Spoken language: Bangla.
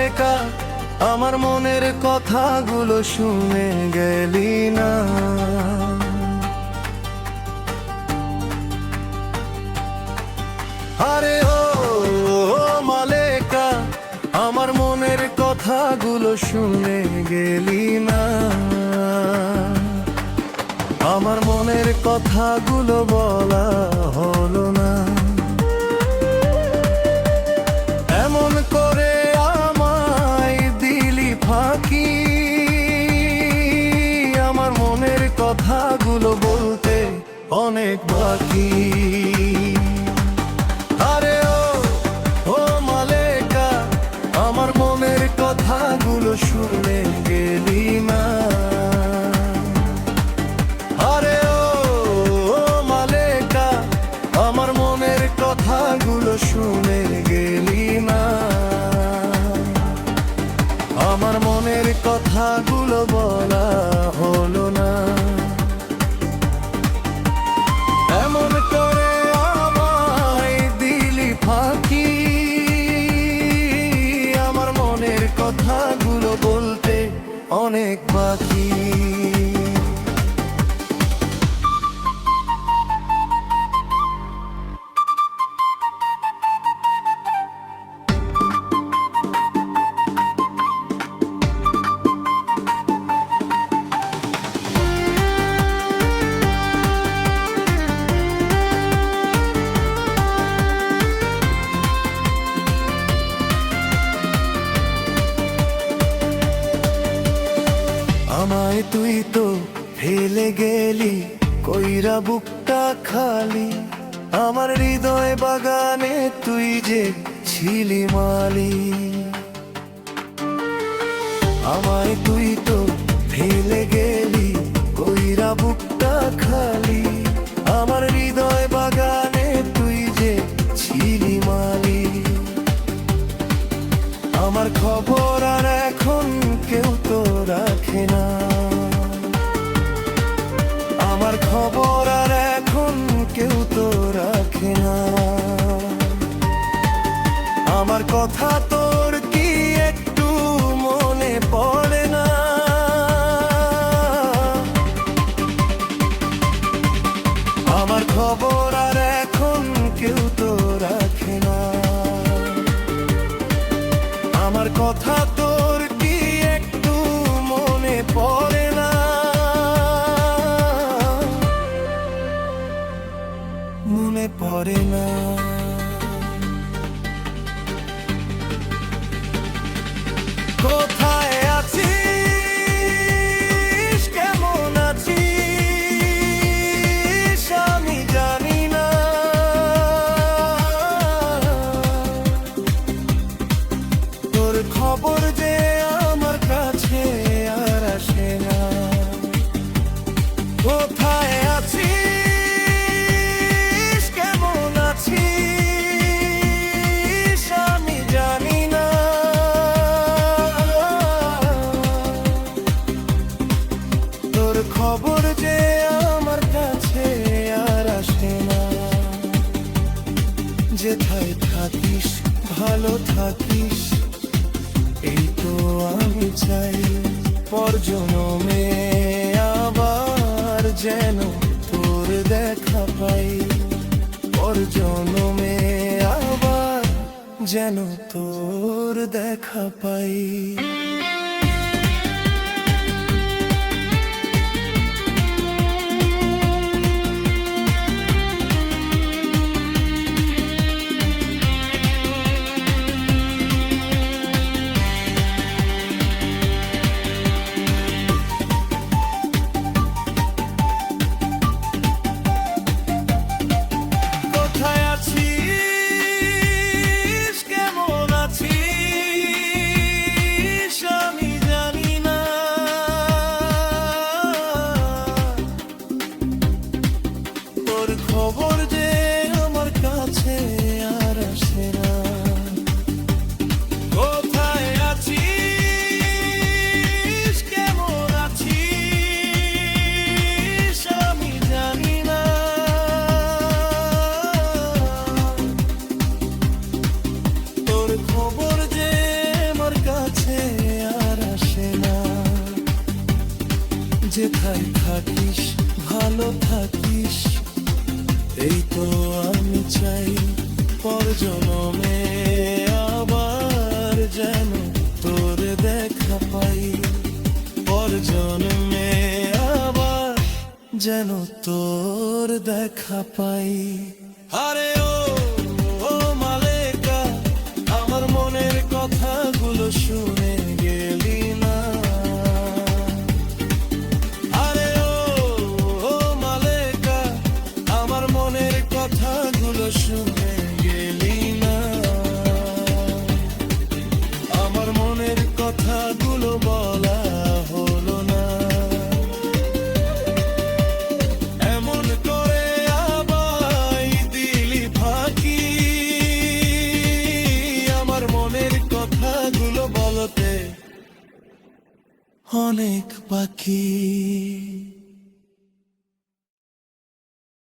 একা আমার মনের কথাগুলো শুনে গেলি না। আরে ও মালেকা আমার মনের কথাগুলো শুনে গেলি না। আমার মনের কথাগুলো বলা হলো না। এমন করে আমায় দিলি ফাঁকি, আমার মনের কথাগুলো বলতে অনেক বাকি। আরে ও মালেকা আমার মনের কথাগুলো শুনে গেলি না। আরে ও মালেকা আমার মনের কথাগুলো শুনে গেলি না। আমার মনের কথাগুলো বলা হলো না। এমন করে আমায় দিলি ফাঁকি, আমার মনের কথাগুলো বলতে অনেক বাকি। আমায় তুই তো ফেলে গেলি কইরা বুকটা খালি, আমার হৃদয় বাগানে তুই যে ছিলি মালি। আমায় তুই তো ফেলে গেলি কইরা বুকটা খালি, আমার হৃদয় বাগানে তুই যে ছিলি মালি। আমার খবর আর এখন কেউ তো রাখে না, আমার খবর আর এখন কেউ তো রাখে না। আমার কথা তোর কি একটু মনে পড়ে না? আমার খবর আর এখন কেউ তো রাখে না। আমার কথা তোর কি একটু মনে পড়ে না? মনে পড়ে না। কোথায় আছিস, কেমন আছিস আমি জানি না। তোর খবর যে আমার কাছে আর আসে না। কোথায় আছিস, কেমন আছিস আমি জানি না। তোর খবর যে আমার কাছে আর আসে না। যেথায় থাকিস ভালো থাকিস এই তো আমি চাই। পর জনমে আবার যেন তোর দেখা পাই, পর জনমে আবার যেন তোর দেখা পাই। খবর যে আমার কাছে আর আসে না। কোথায় আছিস, কেমন আছিস আমি জানি না। তোর খবর যে আমার কাছে যেথায় থাকিস ভালো থাকিস, এই তো আমি চাই পর জনমে আবার যেন তোর দেখা পাই, পর জন্মে আবার যেন তোর দেখা পাই। আরে ও মালেকা, আমার মনের কথাগুলো শুনে গেলি না। আরে ও মালেকা, আমার মনের কথাগুলো শুনে গেলি না। আমার মনের কথাগুলো বলা হলো না। এমন করে আবার দিলি ফাঁকি, আমার মনের কথাগুলো বলতে অনেক বাকি।